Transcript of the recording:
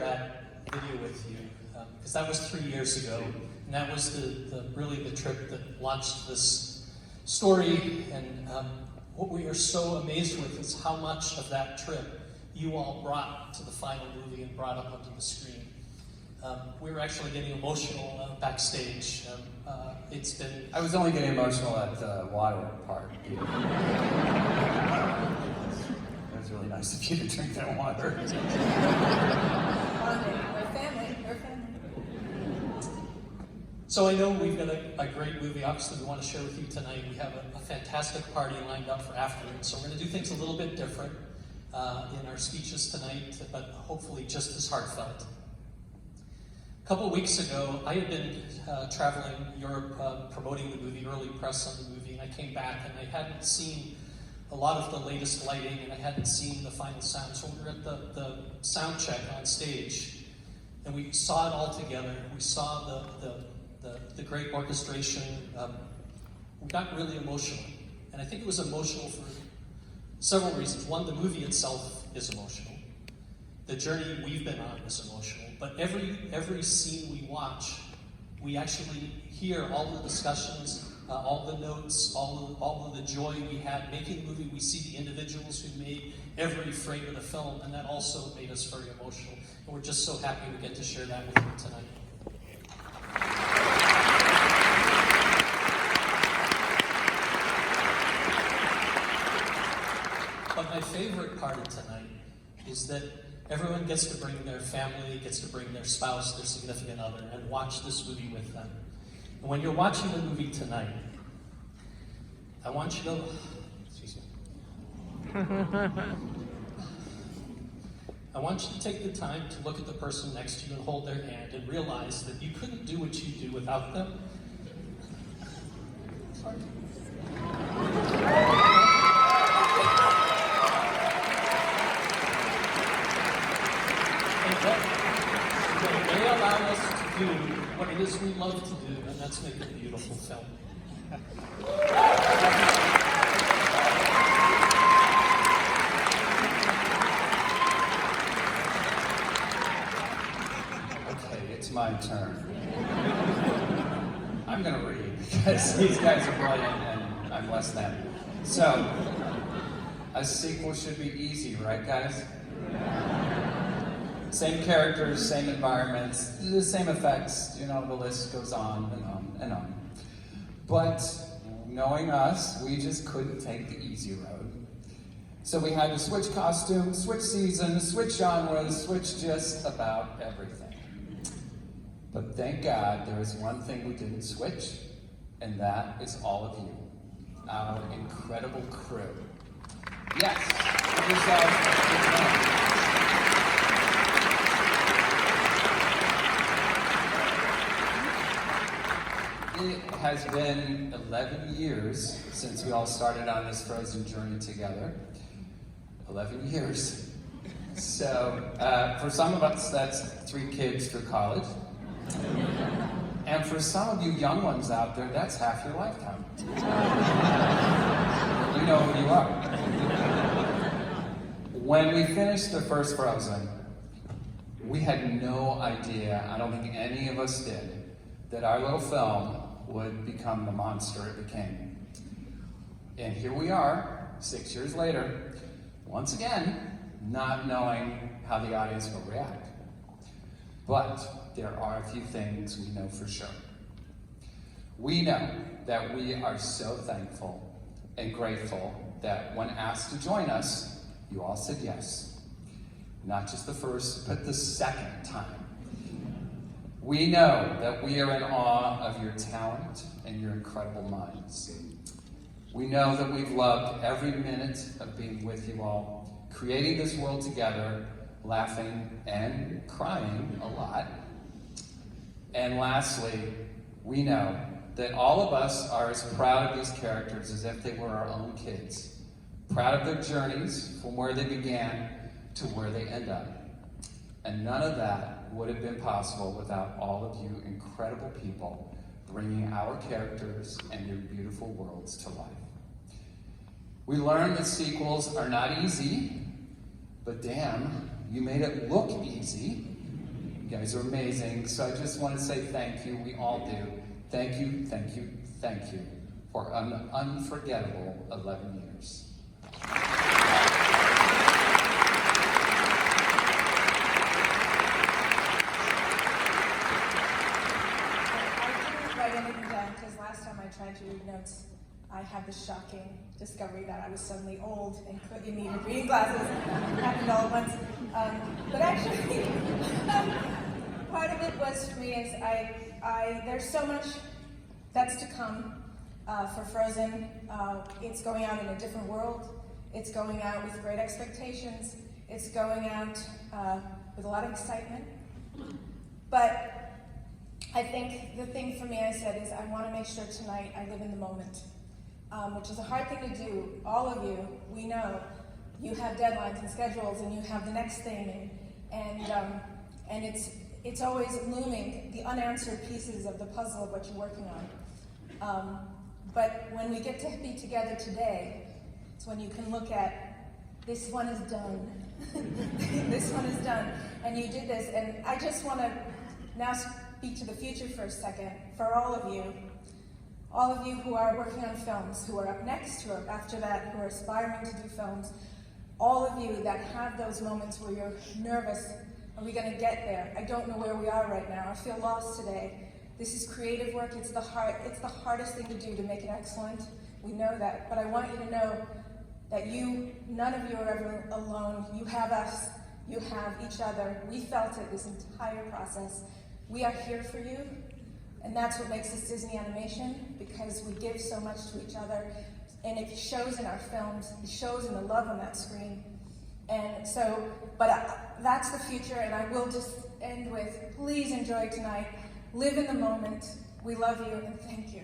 that video with you, because that was 3 years ago, and that was really the trip that launched this story. And what we are so amazed with is how much of that trip you all brought to the final movie and brought up onto the screen. We were actually getting emotional backstage. It's been... I was only getting emotional at the water park. It was really nice of you to drink that water. We're family. So I know we've got a great movie, obviously, we want to share with you tonight. We have a fantastic party lined up for afterwards. So we're going to do things a little bit different in our speeches tonight, but hopefully just as heartfelt. A couple of weeks ago, I had been traveling Europe promoting the movie, early press on the movie, and I came back and I hadn't seen a lot of the latest lighting and I hadn't seen the final sound. So we were at the sound check on stage and we saw it all together. We saw the great orchestration. We got really emotional. And I think it was emotional for several reasons. One, the movie itself is emotional. The journey we've been on is emotional. But every scene we watch, we actually hear all the discussions, all the notes, all of the joy we had making the movie. We see the individuals who made every frame of the film, and that also made us very emotional. And we're just so happy to get to share that with you tonight. But my favorite part of tonight is that everyone gets to bring their family, gets to bring their spouse, their significant other, and watch this movie with them. And when you're watching the movie tonight, I want you to, excuse me. I want you to take the time to look at the person next to you and hold their hand and realize that you couldn't do what you do without them. Sorry. They allow us to do what it is we love to do, and that's make a beautiful film. Okay, it's my turn. I'm going to read because these guys are brilliant and I'm less than. So, a sequel should be easy, right, guys? Same characters, same environments, the same effects, the list goes on and on and on. But knowing us, we just couldn't take the easy road. So we had to switch costumes, switch seasons, switch genres, switch just about everything. But thank God there is one thing we didn't switch, and that is all of you, our incredible crew. Yes, give yourselves a big round. It has been 11 years since we all started on this Frozen journey together. 11 years. So, for some of us, that's 3 kids through college. And for some of you young ones out there, that's half your lifetime. You know who you are. When we finished the first Frozen, we had no idea, I don't think any of us did, that our little film would become the monster it became. And here we are, 6 years later, once again, not knowing how the audience will react. But there are a few things we know for sure. We know that we are so thankful and grateful that when asked to join us, you all said yes. Not just the first, but the second time. We know that we are in awe of your talent and your incredible minds. We know that we've loved every minute of being with you all, creating this world together, laughing and crying a lot. And lastly, we know that all of us are as proud of these characters as if they were our own kids, proud of their journeys from where they began to where they end up. And none of that would have been possible without all of you incredible people bringing our characters and your beautiful worlds to life. We learned that sequels are not easy, but damn, you made it look easy. You guys are amazing. So I just want to say thank you. We all do. Thank you, thank you, thank you for an unforgettable 11 years. Because last time I tried to read notes, I had the shocking discovery that I was suddenly old and couldn't need reading glasses. It happened all at once. But actually, part of it was for me is there's so much that's to come for Frozen. It's going out in a different world. It's going out with great expectations. It's going out with a lot of excitement. But I think the thing for me, I said, is I want to make sure tonight I live in the moment, which is a hard thing to do. All of you, we know, you have deadlines and schedules, and you have the next thing, and it's always looming, the unanswered pieces of the puzzle of what you're working on. But when we get to be together today, it's when you can look at, this one is done. This one is done, and you did this, and I just want to now speak to the future for a second, for all of you who are working on films, who are up next, who are after that, who are aspiring to do films, all of you that have those moments where you're nervous, are we going to get there? I don't know where we are right now. I feel lost today. This is creative work. It's the hardest thing to do to make it excellent. We know that, but I want you to know that none of you are ever alone. You have us. You have each other. We felt it this entire process. We are here for you, and that's what makes us Disney Animation, because we give so much to each other, and it shows in our films, it shows in the love on that screen. And so, that's the future, and I will just end with, please enjoy tonight, live in the moment, we love you, and thank you.